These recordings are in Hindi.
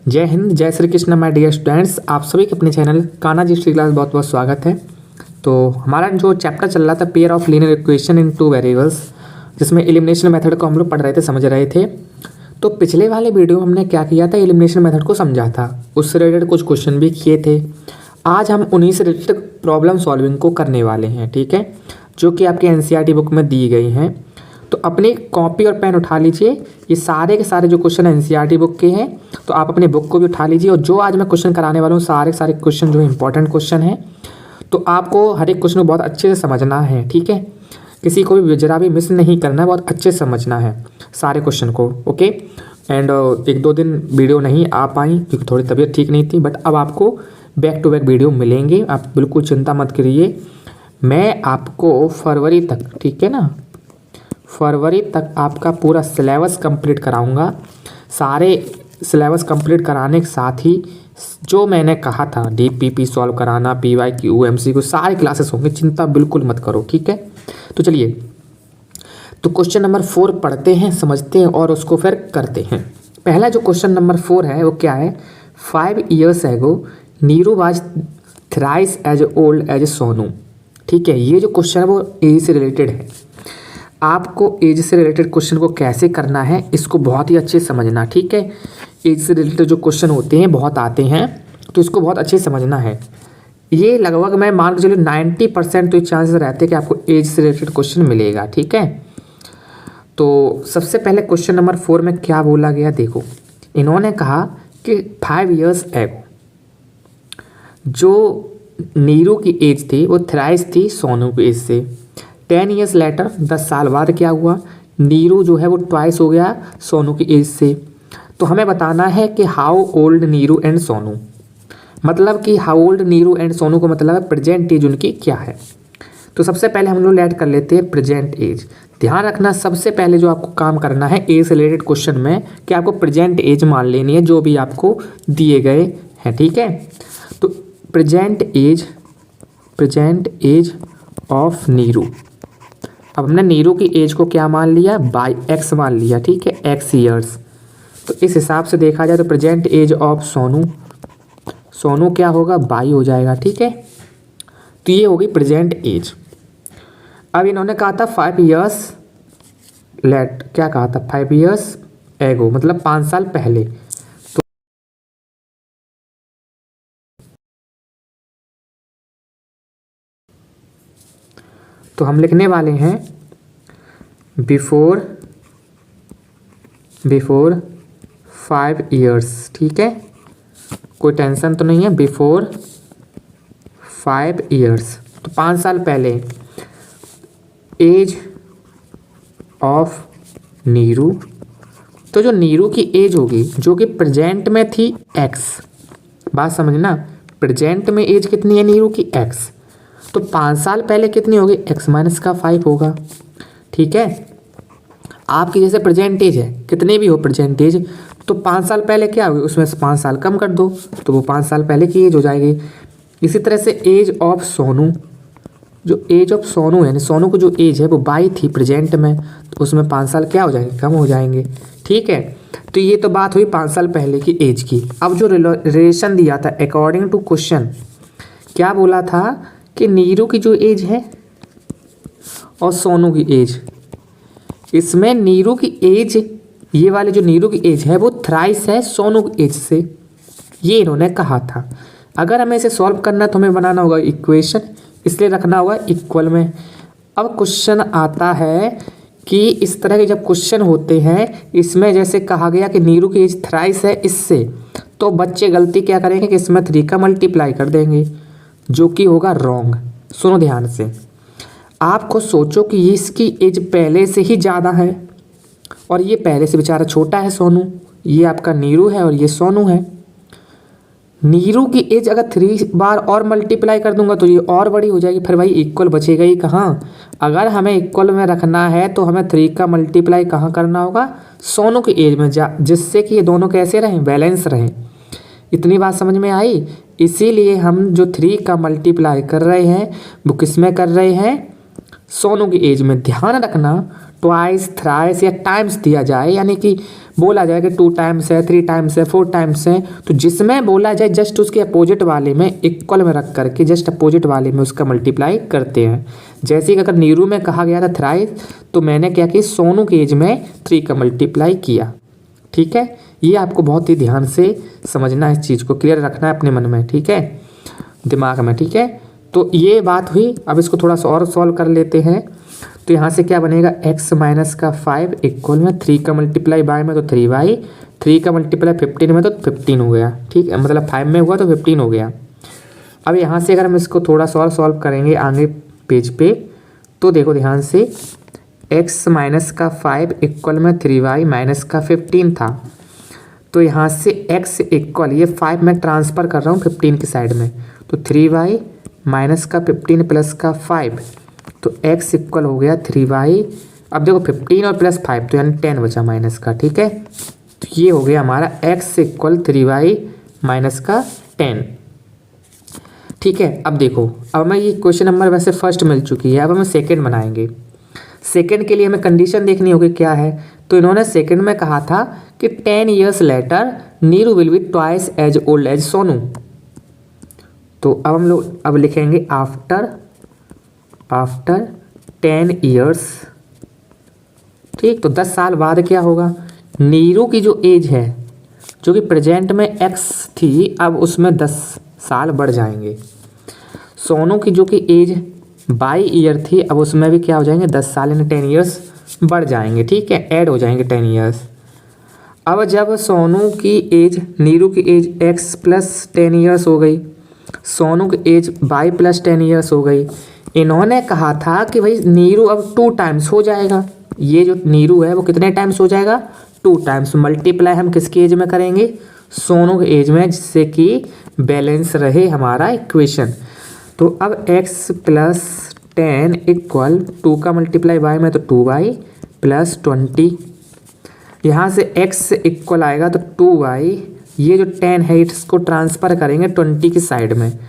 जय हिंद, जय Shri Krishna my dear students. आप सभी के अपने channel Kanha ji history class बहुत बहुत स्वागत है। तो हमारा जो चैप्टर चल रहा था pair of linear equation in two variables, जिसमें एलिमिनेशन मेथड को हम लोग पढ़ रहे थे, समझ रहे थे। तो पिछले वाले वीडियो में हमने क्या किया था, एलिमिनेशन मेथड को समझा था, उससे रिलेटेड कुछ क्वेश्चन भी किए थे। आज हम उन्हीं से रिलेटेड प्रॉब्लम सॉल्विंग को करने वाले हैं, ठीक है, जो कि आपके एनसीईआरटी बुक में दी गई हैं। तो अपनी कॉपी और पेन उठा लीजिए। ये सारे के सारे जो क्वेश्चन एनसीईआरटी बुक के हैं, तो आप अपने बुक को भी उठा लीजिए। और जो आज मैं क्वेश्चन कराने वाला हूँ, सारे के सारे क्वेश्चन जो इंपॉर्टेंट क्वेश्चन हैं, तो आपको हर एक क्वेश्चन को बहुत अच्छे से समझना है, ठीक है। किसी को भी जरा भी मिस नहीं करना है, बहुत अच्छे से समझना है सारे क्वेश्चन को, ओके। एंड एक दो दिन वीडियो नहीं आ पाई क्योंकि थोड़ी तबीयत ठीक नहीं थी, बट अब आपको बैक टू बैक वीडियो मिलेंगे। आप बिल्कुल चिंता मत करिए। मैं आपको फरवरी तक, ठीक है ना, फरवरी तक आपका पूरा सिलेबस कंप्लीट कराऊंगा। सारे सिलेबस कंप्लीट कराने के साथ ही जो मैंने कहा था डीपीपी सॉल्व कराना, पीवाईक्यू, एमसीक्यू, सारे क्लासेस होंगे, चिंता बिल्कुल मत करो, ठीक है। तो चलिए, तो क्वेश्चन नंबर 4 पढ़ते हैं, समझते हैं और उसको फिर करते हैं। पहला जो क्वेश्चन नंबर 4 है वो क्या है, 5 years ago Neeru was thrice as old as Sonu. ठीक है, ये जो क्वेश्चन है वो एज से रिलेटेड है। आपको एज से रिलेटेड क्वेश्चन को कैसे करना है, इसको बहुत ही अच्छे से समझना, ठीक है। एज से रिलेटेड जो क्वेश्चन होते हैं बहुत आते हैं, तो इसको बहुत अच्छे से समझना है। ये लगभग मैं मान के चलिए 90% तो चांसेस रहते हैं कि आपको एज से रिलेटेड क्वेश्चन मिलेगा, ठीक है। तो सबसे पहले क्वेश्चन नंबर 4 में क्या बोला गया, देखो। इन्होंने कहा कि 5 years ago जो नीरू की एज थी वो थ्राइस थी सोनू की एज से। 10 years लेटर, 10 साल बाद क्या हुआ, नीरू जो है वो ट्वाइस हो गया सोनू की एज से। तो हमें बताना है कि how old Neeru and Sonu, मतलब कि how old Neeru and Sonu को मतलब है प्रेजेंट एज उनकी क्या है। तो सबसे पहले हम लोग ऐड कर लेते हैं प्रेजेंट एज। ध्यान रखना, सबसे पहले जो आपको काम करना है एज से रिलेटेड क्वेश्चन में, कि आपको प्रेजेंट एज मान लेनी है जो भी आपको दिए गए हैं, ठीक है। तो प्रेजेंट एज ऑफ नीरू। अब हमने नीरू की एज को क्या मान लिया, बाई एक्स मान लिया, ठीक है, एक्स ईयर्स। तो इस हिसाब से देखा जाए तो प्रेजेंट एज ऑफ सोनू क्या होगा, बाई हो जाएगा, ठीक है। तो ये होगी प्रेजेंट एज। अब इन्होंने कहा था 5 years लेट, क्या कहा था, 5 years एगो, मतलब 5 साल पहले। तो हम लिखने वाले हैं बिफोर 5 years, ठीक है, कोई टेंशन तो नहीं है। बिफोर 5 years, तो 5 साल पहले। एज ऑफ नीरू, तो जो नीरू की एज होगी जो कि प्रेजेंट में थी एक्स, बात समझना, प्रेजेंट में एज कितनी है नीरू की, एक्स। तो 5 साल पहले कितनी होगी, एक्स माइनस का 5 होगा, ठीक है। आपकी जैसे प्रेजेंट एज है, कितने भी हो प्रेजेंट एज, तो 5 साल पहले क्या होगी, उसमें से 5 साल कम कर दो तो वो 5 साल पहले की एज हो जाएगी। इसी तरह से एज ऑफ सोनू, जो एज ऑफ सोनू है, सोनू की जो एज है वो 22 थी प्रेजेंट में, तो उसमें 5 साल क्या हो जाएंगे, कम हो जाएंगे, ठीक है। तो ये तो बात हुई 5 साल पहले की एज की। अब जो रिलेशन दिया था अकॉर्डिंग टू क्वेश्चन, क्या बोला था कि नीरू की जो एज है और सोनू की एज, इसमें नीरू की एज, ये वाले जो नीरू की एज है वो थ्राइस है सोनू की एज से, ये इन्होंने कहा था। अगर हमें इसे सॉल्व करना तो हमें बनाना होगा इक्वेशन, इसलिए रखना होगा इक्वल में। अब क्वेश्चन आता है कि इस तरह के जब क्वेश्चन होते हैं, इसमें जैसे कहा गया कि नीरू की एज थ्राइस है इससे, तो बच्चे गलती क्या करेंगे कि इसमें 3 का मल्टीप्लाई कर देंगे, जो कि होगा रॉन्ग। सुनो ध्यान से, आपको सोचो कि इसकी एज पहले से ही ज़्यादा है और ये पहले से बेचारा छोटा है सोनू, ये आपका नीरू है और ये सोनू है। नीरू की एज अगर 3 बार और मल्टीप्लाई कर दूंगा तो ये और बड़ी हो जाएगी, फिर भाई इक्वल बचेगा ही कहाँ। अगर हमें इक्वल में रखना है तो हमें 3 का मल्टीप्लाई कहाँ करना होगा, सोनू की एज में, जिससे कि ये दोनों कैसे रहें, बैलेंस रहें। इतनी बात समझ में आई। इसीलिए हम जो 3 का मल्टीप्लाई कर रहे हैं वो किस में कर रहे हैं, सोनू की एज में। ध्यान रखना ट्वाइस, थ्राइस या टाइम्स दिया जाए, यानी कि बोला जाए कि 2 टाइम्स है, 3 टाइम्स है, 4 टाइम्स है, तो जिसमें बोला जाए जस्ट उसके अपोजिट वाले में इक्वल में रख करके जस्ट अपोजिट वाले में उसका मल्टीप्लाई करते हैं। जैसे कि अगर नीरू में कहा गया था थ्राइस, तो मैंने क्या किया, सोनू के एज में 3 का मल्टीप्लाई किया। ठीक है, ये आपको बहुत ही ध्यान से समझना है, इस चीज़ को क्लियर रखना है अपने मन में, ठीक है, दिमाग में। ठीक है, तो ये बात हुई। अब इसको थोड़ा सा और सॉल्व कर लेते हैं। तो यहाँ से क्या बनेगा, x माइनस का 5 इक्वल में 3 का मल्टीप्लाई बाय में तो 3y, 3 का मल्टीप्लाई 15 में तो 15 हो गया। ठीक है, मतलब 5 में हुआ तो 15 हो गया। अब यहाँ से अगर हम इसको थोड़ा सा और सॉल्व करेंगे आगे पेज पे, तो देखो ध्यान से, x माइनस का 5 इक्वल में 3y माइनस का 15 था। तो यहाँ से x इक्वल, ये 5 मैं ट्रांसफ़र कर रहा हूँ 15 की साइड में, तो 3y माइनस का 15 प्लस का 5, तो x इक्वल हो गया 3y। अब देखो 15 और प्लस 5 तो यानी 10 बचा माइनस का। ठीक है, तो ये हो गया हमारा x इक्वल 3y माइनस का 10। ठीक है, अब देखो, अब हमें ये क्वेश्चन नंबर वैसे फर्स्ट मिल चुकी है, अब हमें सेकंड बनाएंगे। सेकंड के लिए हमें कंडीशन देखनी होगी क्या है। तो इन्होंने सेकंड में कहा था कि 10 years later Neeru will be twice as old as Sonu. तो अब हम लोग अब लिखेंगे आफ्टर 10 ईयर्स। ठीक, तो 10 साल बाद क्या होगा, नीरू की जो एज है, जो कि प्रेजेंट में x थी, अब उसमें 10 साल बढ़ जाएंगे। सोनू की जो कि एज 22 ईयर थी, अब उसमें भी क्या हो जाएंगे, 10 साल यानी 10 ईयर्स बढ़ जाएंगे। ठीक है, ऐड हो जाएंगे 10 ईयर्स। अब जब सोनू की एज, नीरू की एज x प्लस 10 ईयर्स हो गई, सोनू की एज y प्लस 10 ईयर्स हो गई, इन्होंने कहा था कि भाई नीरू अब 2 टाइम्स हो जाएगा। ये जो नीरू है वो कितने टाइम्स हो जाएगा, 2 टाइम्स। मल्टीप्लाई हम किसकी एज में करेंगे, सोनू की एज में, जिससे कि बैलेंस रहे हमारा इक्वेशन। तो अब x प्लस 10 इक्वल 2 का मल्टीप्लाई y में तो 2y प्लस 20, यहाँ से x इक्वल आएगा तो 2y, ये जो 10 है इसको ट्रांसफ़र करेंगे 20 की साइड में,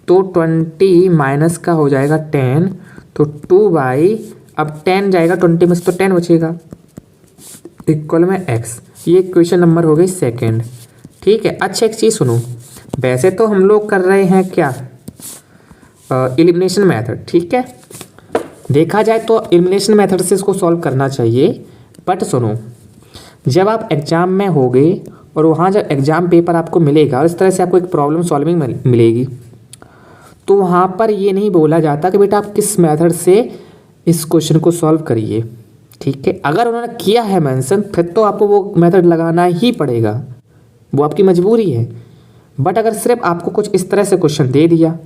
तो 20 माइनस का हो जाएगा 10, तो 2y, अब 10 जाएगा 20 में से तो 10 बचेगा, इक्वल में x। ये क्वेश्चन नंबर हो गई सेकंड। ठीक है, अच्छा एक चीज़ सुनो, वैसे तो हम लोग कर रहे हैं क्या, एलिमिनेशन मेथड। ठीक है, देखा जाए तो एलिमिनेशन मेथड से इसको सॉल्व करना चाहिए, बट सुनो, जब आप एग्ज़ाम में होगे और वहाँ जब एग्ज़ाम पेपर आपको मिलेगा और इस तरह से आपको एक प्रॉब्लम सॉल्विंग मिलेगी, तो वहाँ पर ये नहीं बोला जाता कि बेटा आप किस मेथड से इस क्वेश्चन को सॉल्व करिए। ठीक है, अगर उन्होंने किया है मेंशन, फिर तो आपको वो मेथड लगाना ही पड़ेगा, वो आपकी मजबूरी है। बट अगर सिर्फ आपको कुछ इस तरह से क्वेश्चन दे दिया,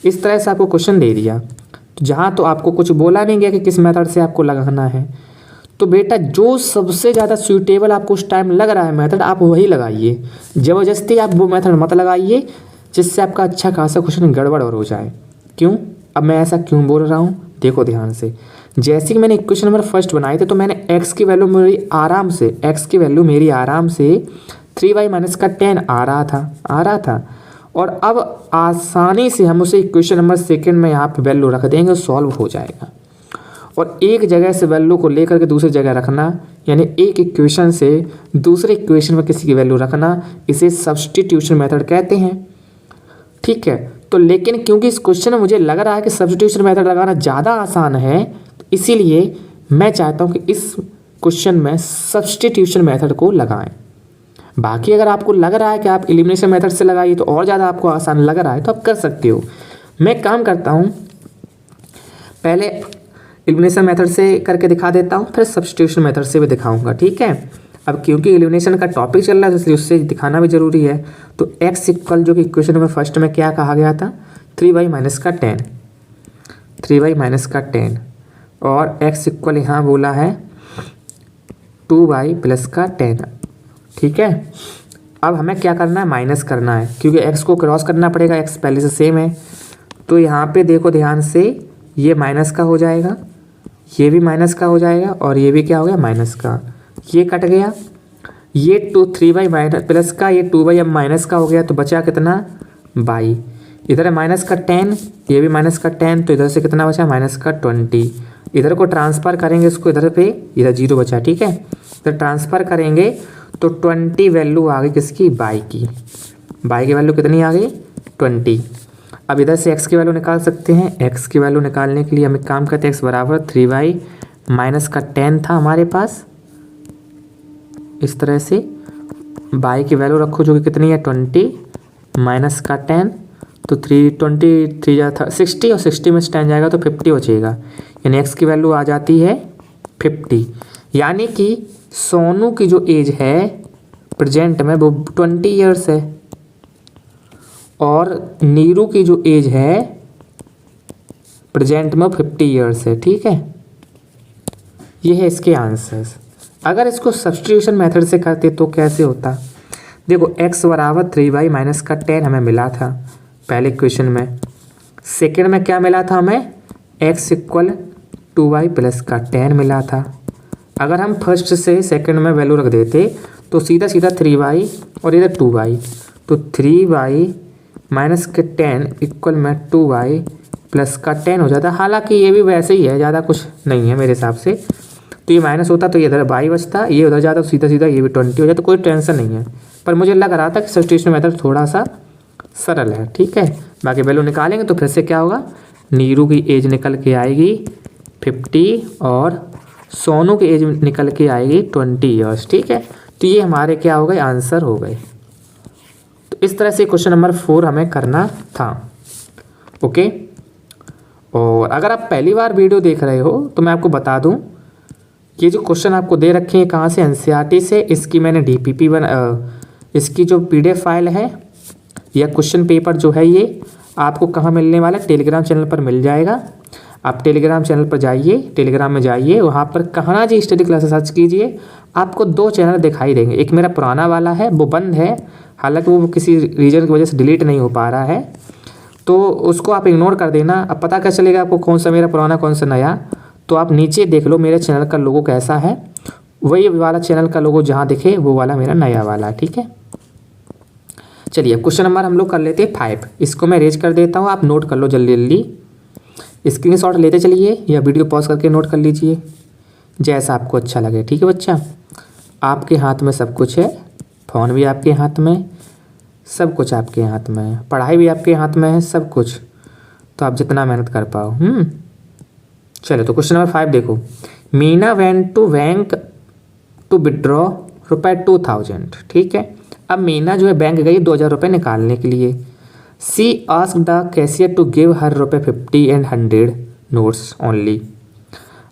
इस तरह से आपको क्वेश्चन दे दिया, तो जहाँ तो आपको कुछ बोला नहीं गया कि किस मेथड से आपको लगाना है, तो बेटा जो सबसे ज़्यादा सूटेबल आपको उस टाइम लग रहा है मेथड, आप वही लगाइए। ज़बरदस्ती आप वो मेथड मत लगाइए जिससे आपका अच्छा खासा क्वेश्चन गड़बड़ और हो जाए। क्यों, अब मैं ऐसा क्यों बोल रहा हूँ, देखो ध्यान से। जैसे कि मैंने क्वेश्चन नंबर फर्स्ट बनाए थे, तो मैंने x की वैल्यू मेरी आराम से 3y माइनस का 10 आ रहा था, और अब आसानी से हम उसे इक्वेशन नंबर सेकंड में यहाँ पे वैल्यू रख देंगे, सॉल्व हो जाएगा। और एक जगह से वैल्यू को लेकर के दूसरी जगह रखना, यानी एक इक्वेशन से दूसरे इक्वेशन में किसी की वैल्यू रखना, इसे सब्स्टिट्यूशन मेथड कहते हैं। ठीक है, तो लेकिन क्योंकि इस क्वेश्चन में मुझे लग रहा है कि सब्स्टिट्यूशन मेथड लगाना ज़्यादा आसान है, तो इसीलिए मैं चाहता हूँ कि इस क्वेश्चन में सब्स्टिट्यूशन मेथड को लगाएं। बाकी अगर आपको लग रहा है कि आप एलिमिनेशन मेथड से लगाइए तो और ज़्यादा आपको आसान लग रहा है, तो आप कर सकते हो। मैं काम करता हूँ, पहले एलिमिनेशन मेथड से करके दिखा देता हूँ, फिर सब्स्टिट्यूशन मेथड से भी दिखाऊंगा। ठीक है, अब क्योंकि एलिमिनेशन का टॉपिक चल रहा है, तो इसलिए उससे दिखाना भी जरूरी है। तो x इक्वल, जो कि इक्वेशन में फर्स्ट में क्या कहा गया था, 3y माइनस का 10, और x इक्वल यहाँ बोला है 2y प्लस का 10। ठीक है, अब हमें क्या करना है, माइनस करना है, क्योंकि x को क्रॉस करना पड़ेगा, x पहले से सेम है। तो यहाँ पे देखो ध्यान से, ये माइनस का हो जाएगा, ये भी माइनस का हो जाएगा, और ये भी क्या हो गया, माइनस का, ये कट गया, ये 3y माइनस प्लस का, ये 2y अब माइनस का हो गया, तो बचा कितना, y। इधर है माइनस का 10, ये भी माइनस का 10, तो इधर से कितना बचा, माइनस का 20। इधर को ट्रांसफ़र करेंगे इसको इधर पे, इधर 0 बचा, ठीक है। इधर ट्रांसफ़र करेंगे तो 20 वैल्यू आ गई किसकी, y की। y की वैल्यू कितनी आ गई, 20। अब इधर से x की वैल्यू निकाल सकते हैं। x की वैल्यू निकालने के लिए हम एक काम करते हैं, x बराबर 3y माइनस का 10 था हमारे पास, इस तरह से y की वैल्यू रखो जो कि कितनी है 20 माइनस का 10, तो 3 जा था 60 और 60 में से 10 जाएगा तो 50 बचेगा, यानी x की वैल्यू आ जाती है 50। यानी कि सोनू की जो एज है प्रेजेंट में वो 20 ईयर्स है और नीरू की जो एज है प्रेजेंट में 50 ईयर्स है, ठीक है। ये है इसके आंसर्स। अगर इसको सब्स्टिट्यूशन मेथड से करते तो कैसे होता, देखो x बराबर 3y माइनस का 10 हमें मिला था पहले क्वेश्चन में। सेकेंड में क्या मिला था हमें, x इक्वल 2y प्लस का 10 मिला था। अगर हम फर्स्ट से सेकंड में वैल्यू रख देते तो सीधा सीधा 3y और इधर 2y, तो 3y माइनस के 10 इक्वल में 2y प्लस का 10 हो जाता। हालांकि ये भी वैसे ही है, ज़्यादा कुछ नहीं है मेरे हिसाब से। तो ये माइनस होता तो ये इधर y बचता, ये उधर जाता तो सीधा सीधा ये भी 20 हो जाता, तो कोई टेंशन नहीं है। पर मुझे लग रहा था कि सब्स्टिट्यूशन मेथड थोड़ा सा सरल है, ठीक है। बाकी वैल्यू निकालेंगे तो फिर से क्या होगा, नीरू की एज निकल के आएगी 50 और सोनू की एज निकल के आएगी 20 ईयर्स, ठीक है। तो ये हमारे क्या हो गए, आंसर हो गए। तो इस तरह से क्वेश्चन नंबर 4 हमें करना था, ओके। और अगर आप पहली बार वीडियो देख रहे हो तो मैं आपको बता दूं, ये जो क्वेश्चन आपको दे रखे हैं कहाँ से, एनसीईआरटी से। इसकी मैंने डीपीपी इसकी जो पीडीएफ फाइल है या क्वेश्चन पेपर जो है ये आपको कहाँ मिलने वाला है, टेलीग्राम चैनल पर मिल जाएगा। आप टेलीग्राम चैनल पर जाइए, टेलीग्राम में जाइए, वहाँ पर Kanha ji study classes search कीजिए, आपको 2 चैनल दिखाई देंगे। एक मेरा पुराना वाला है, वो बंद है, हालांकि वो किसी रीजन की वजह से डिलीट नहीं हो पा रहा है, तो उसको आप इग्नोर कर देना। अब पता क्या चलेगा आपको कौन सा मेरा पुराना कौन सा नया, तो आप नीचे देख लो मेरे चैनल का लोगो कैसा है, वही वाला चैनल का लोगो जहाँ दिखे वो वाला मेरा नया वाला, ठीक है। चलिए क्वेश्चन नंबर हम लोग कर लेते हैं 5। इसको मैं रेज कर देता हूँ, आप नोट कर लो जल्दी जल्दी, स्क्रीनशॉट लेते चलिए या वीडियो पॉज करके नोट कर लीजिए, जैसा आपको अच्छा लगे, ठीक है बच्चा। आपके हाथ में सब कुछ है, फ़ोन भी आपके हाथ में, सब कुछ आपके हाथ में है, पढ़ाई भी आपके हाथ में है, सब कुछ, तो आप जितना मेहनत कर पाओ। चलो तो क्वेश्चन नंबर 5 देखो। Meena went to bank to withdraw ₹2000, ठीक है। अब मीना जो है बैंक गई 2000 रुपये निकालने के लिए। She ask the cashier to give her ₹50 and 100 notes only.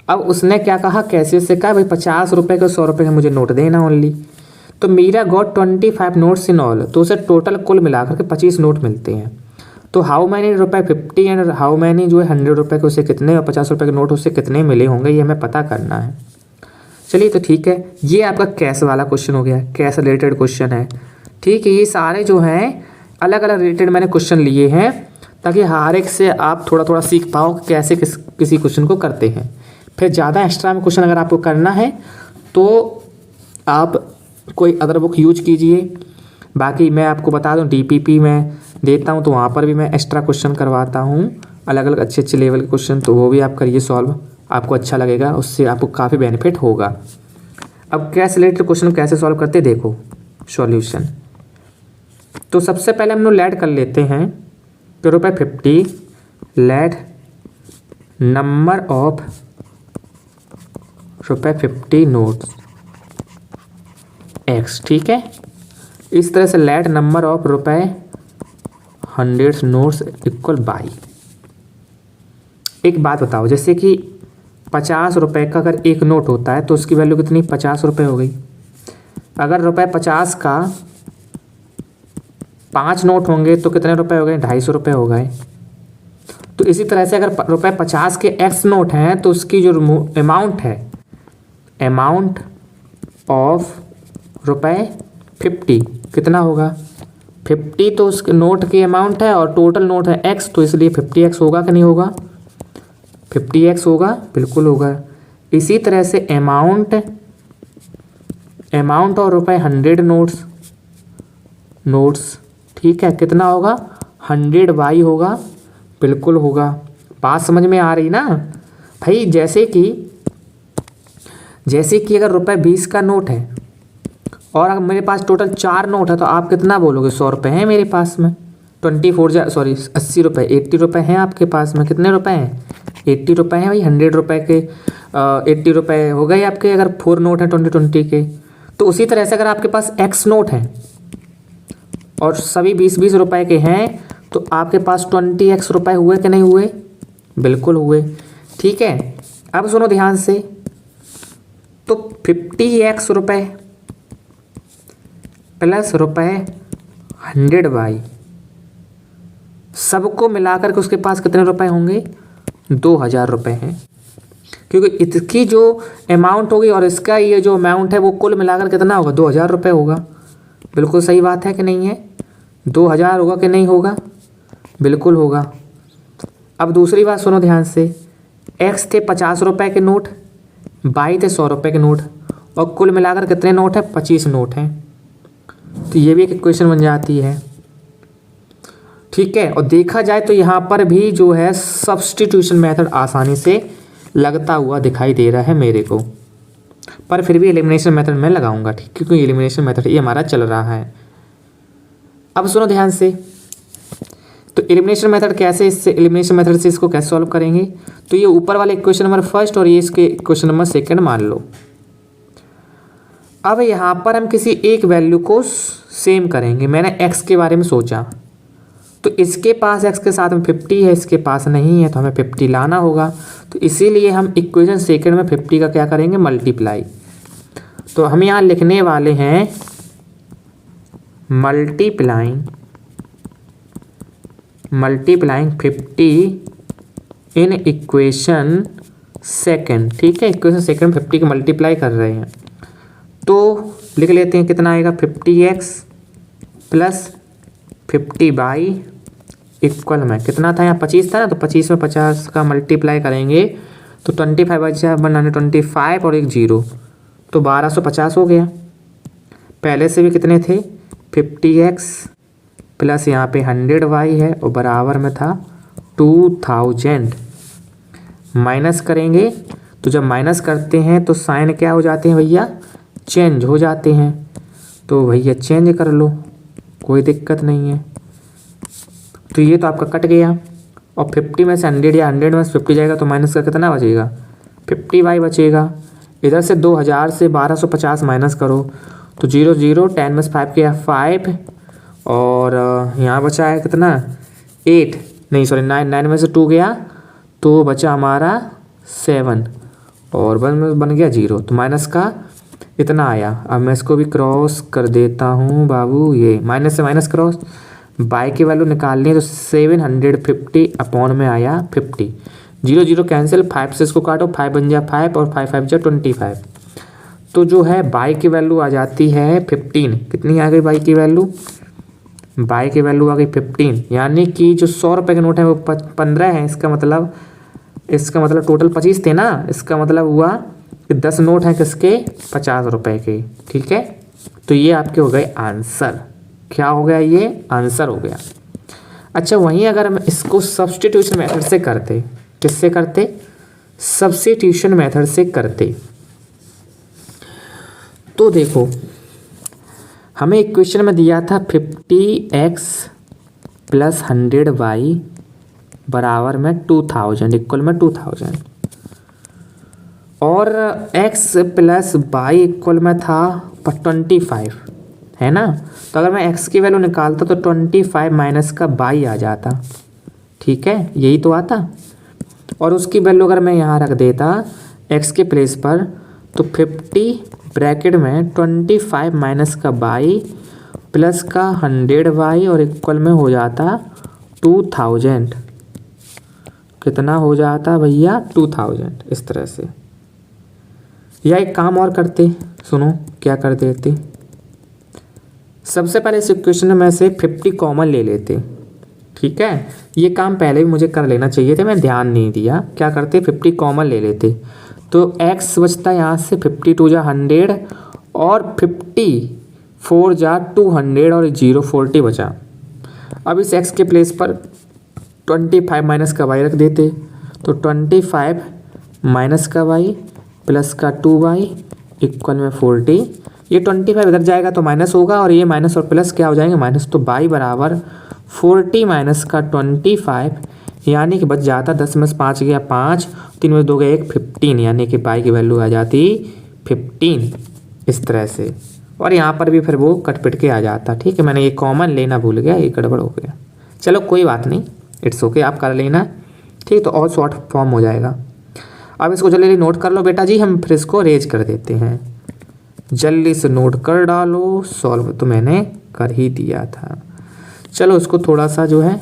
अब उसने क्या कहा, कैशियर से कहा भाई 50 रुपये के 100 रुपये के मुझे नोट देना ओनली। तो Meera got 25 notes in all, तो उसे टोटल कुल मिलाकर के 25 नोट मिलते हैं। तो हाउ मैनी रुपये 50 एंड हाउ मैनी जो है 100 रुपये के उसे कितने और 50 रुपये के नोट उससे कितने मिले होंगे, ये हमें पता करना है। चलिए तो ठीक है, ये आपका कैश वाला क्वेश्चन हो गया, कैश रिलेटेड क्वेश्चन है, ठीक है। ये सारे जो हैं अलग अलग रिलेटेड मैंने क्वेश्चन लिए हैं ताकि हर एक से आप थोड़ा थोड़ा सीख पाओ कि कैसे किसी क्वेश्चन को करते हैं। फिर ज़्यादा एक्स्ट्रा में क्वेश्चन अगर आपको करना है तो आप कोई अदर बुक यूज कीजिए। बाकी मैं आपको बता दूं डीपीपी में देता हूं तो वहाँ पर भी मैं एक्स्ट्रा क्वेश्चन करवाता हूं, अलग अलग अच्छे अच्छे लेवल के क्वेश्चन, तो वो भी आप करिए सॉल्व, आपको अच्छा लगेगा, उससे आपको काफ़ी बेनिफिट होगा। अब कैश रिलेटेड क्वेश्चन कैसे सॉल्व करते देखो सॉल्यूशन। तो सबसे पहले हम लोग लेट कर लेते हैं कि ₹50 let number of ₹50 notes x, ठीक है। इस तरह से let number of ₹100 notes equal by. एक बात बताओ, जैसे कि 50 रुपये का अगर एक नोट होता है तो उसकी वैल्यू कितनी, 50 रुपये हो गई। अगर ₹50 का 5 नोट होंगे तो कितने रुपए हो गए, 250 रुपये हो गए। तो इसी तरह से अगर ₹50 के x नोट हैं तो उसकी जो अमाउंट है, अमाउंट ऑफ ₹50 कितना होगा, 50 तो उसके नोट की अमाउंट है और टोटल नोट है x, तो इसलिए 50x होगा कि नहीं होगा, 50x होगा, बिल्कुल होगा। इसी तरह से अमाउंट और ₹100 नोट्स, ठीक है, कितना होगा, 100 बाई होगा, बिल्कुल होगा। बात समझ में आ रही ना। भाई जैसे कि अगर ₹20 का नोट है और अगर मेरे पास टोटल 4 नोट है तो आप कितना बोलोगे? 100 रुपये हैं मेरे पास में। 80 रुपये, 80 रुपये हैं आपके पास में। कितने रुपए हैं? 80 रुपये हैं भाई। 100 रुपये के 80 रुपये हो गए आपके, अगर 4 नोट हैं 20 के। तो उसी तरह से अगर आपके पास X नोट हैं और सभी 20 रुपये के हैं तो आपके पास 20X रुपये हुए कि नहीं हुए? बिल्कुल हुए। ठीक है, अब सुनो ध्यान से। तो 50X रुपये प्लस ₹100 सबको मिलाकर के उसके पास कितने रुपए होंगे? 2000 रुपये हैं, क्योंकि इसकी जो अमाउंट होगी और इसका ये जो अमाउंट है वो कुल मिलाकर कितना होगा? 2000 रुपये होगा। बिल्कुल सही बात है कि नहीं है? 2000 होगा कि नहीं होगा? बिल्कुल होगा। अब दूसरी बात सुनो ध्यान से। X थे 50 रुपये के नोट, Y थे 100 रुपये के नोट और कुल मिलाकर कितने नोट हैं? 25 नोट हैं। तो ये भी एक इक्वेशन बन जाती है। ठीक है, और देखा जाए तो यहाँ पर भी जो है सब्स्टिट्यूशन मेथड आसानी से लगता हुआ दिखाई दे रहा है मेरे को, पर फिर भी एलिमिनेशन मेथड मैं लगाऊंगा। ठीक, क्योंकि एलिमिनेशन मेथड ये हमारा चल रहा है। अब सुनो ध्यान से। तो एलिमिनेशन मेथड कैसे, इससे एलिमिनेशन मेथड से इसको कैसे सॉल्व करेंगे? तो ये ऊपर वाले इक्वेशन नंबर फर्स्ट और ये इसके इक्वेशन नंबर सेकंड मान लो। अब यहाँ पर हम किसी एक वैल्यू को सेम करेंगे। मैंने x के बारे में सोचा, तो इसके पास x के साथ में 50 है, इसके पास नहीं है, तो हमें 50 लाना होगा। तो इसीलिए हम इक्वेशन सेकंड में 50 का क्या करेंगे? मल्टीप्लाई। तो हम यहाँ लिखने वाले हैं मल्टीप्लाइंग 50 इन इक्वेशन सेकंड। ठीक है, इक्वेशन सेकंड 50 का मल्टीप्लाई कर रहे हैं तो लिख लेते हैं कितना आएगा? 50x प्लस 50y इक्वल में कितना था? यहाँ 25 था ना, तो 25 में 50 का मल्टीप्लाई करेंगे तो 25 बचा, बनाने 25 और एक 0, तो 1250 हो गया। पहले से भी कितने थे? 50x प्लस यहाँ पे 100y है और बराबर में था 2000। माइनस करेंगे तो जब माइनस करते हैं तो साइन क्या हो जाते हैं भैया? चेंज हो जाते हैं। तो भैया चेंज कर लो, कोई दिक्कत नहीं है। तो ये तो आपका कट गया और 50 में से 100 या 100 में से 50 जाएगा तो माइनस का कितना बचेगा? 50y बचेगा। इधर से 2000 से 1250 माइनस करो तो 0 0, 10 में से 5 किया 5 और यहाँ बचा है कितना? 8 नहीं सॉरी 9 में से 2 गया तो बचा हमारा 7 और बन गया 0। तो माइनस का इतना आया। अब मैं इसको भी क्रॉस कर देता हूँ बाबू। ये माइनस से माइनस क्रॉस, बाई की वैल्यू निकालनी है तो 750 अपॉन में आया 50। 0 0 कैंसिल, 5 से इसको काटो, 5 बन जा 5 और 5 5 जा 25। तो जो है बाई की वैल्यू आ जाती है 15। कितनी आ गई बाई की वैल्यू? बाई की वैल्यू आ गई 15, यानी कि जो 100 रुपये के नोट है वो 15 है। इसका मतलब टोटल 25 थे ना, इसका मतलब हुआ कि 10 नोट हैं किसके? 50 रुपये के। ठीक है, तो ये आपके हो गए आंसर। क्या हो गया? ये आंसर हो गया। अच्छा, वहीं अगर हम इसको सब्स्टिट्यूशन मेथड से करते, किससे करते? सब्स्टिट्यूशन मेथड से करते तो देखो, हमें इक्वेशन में दिया था 50x प्लस 100y बराबर में 2000 इक्वल में 2000 और x प्लस y इक्वल में था 25, है ना। तो अगर मैं x की वैल्यू निकालता तो 25 माइनस का y आ जाता। ठीक है, यही तो आता। और उसकी वैल्यू अगर मैं यहाँ रख देता x के प्लेस पर तो 50 ब्रैकेट में 25 माइनस का y प्लस का 100y और इक्वल में हो जाता 2000। कितना हो जाता भैया? 2000। इस तरह से। या एक काम और करते, सुनो क्या कर देते। सबसे पहले इस इक्वेशन में से 50 कॉमन ले लेते। ठीक है, ये काम पहले भी मुझे कर लेना चाहिए था, मैं ध्यान नहीं दिया। क्या करते? 50 कॉमन ले लेते तो x बचता यहाँ से 52 जा 100 और 54 जा 200 और 0 40 बचा। अब इस x के प्लेस पर 25 माइनस का y रख देते तो 25 माइनस का वाई प्लस का 2y इक्वल में 40। ये 25 इधर जाएगा तो माइनस होगा और ये माइनस और प्लस क्या हो जाएंगे माइनस, तो y बराबर 40 माइनस का 25 यानी कि बच जाता 10 में से 5 गया 5, 3 में 2 गया 1, 15 यानी कि y की वैल्यू आ जाती 15 इस तरह से। और यहाँ पर भी फिर वो कट पिट के आ जाता। ठीक है, मैंने ये कॉमन लेना भूल गया, ये गड़बड़ हो गया। चलो कोई बात नहीं, इट्स ओके, आप कर लेना। ठीक, तो और शॉर्ट फॉर्म हो जाएगा। अब इसको जल्दी नोट कर लो बेटा जी, हम फिर इसको रेज कर देते हैं। जल्दी से नोट कर डालो, सॉल्व तो मैंने कर ही दिया था। चलो इसको थोड़ा सा जो है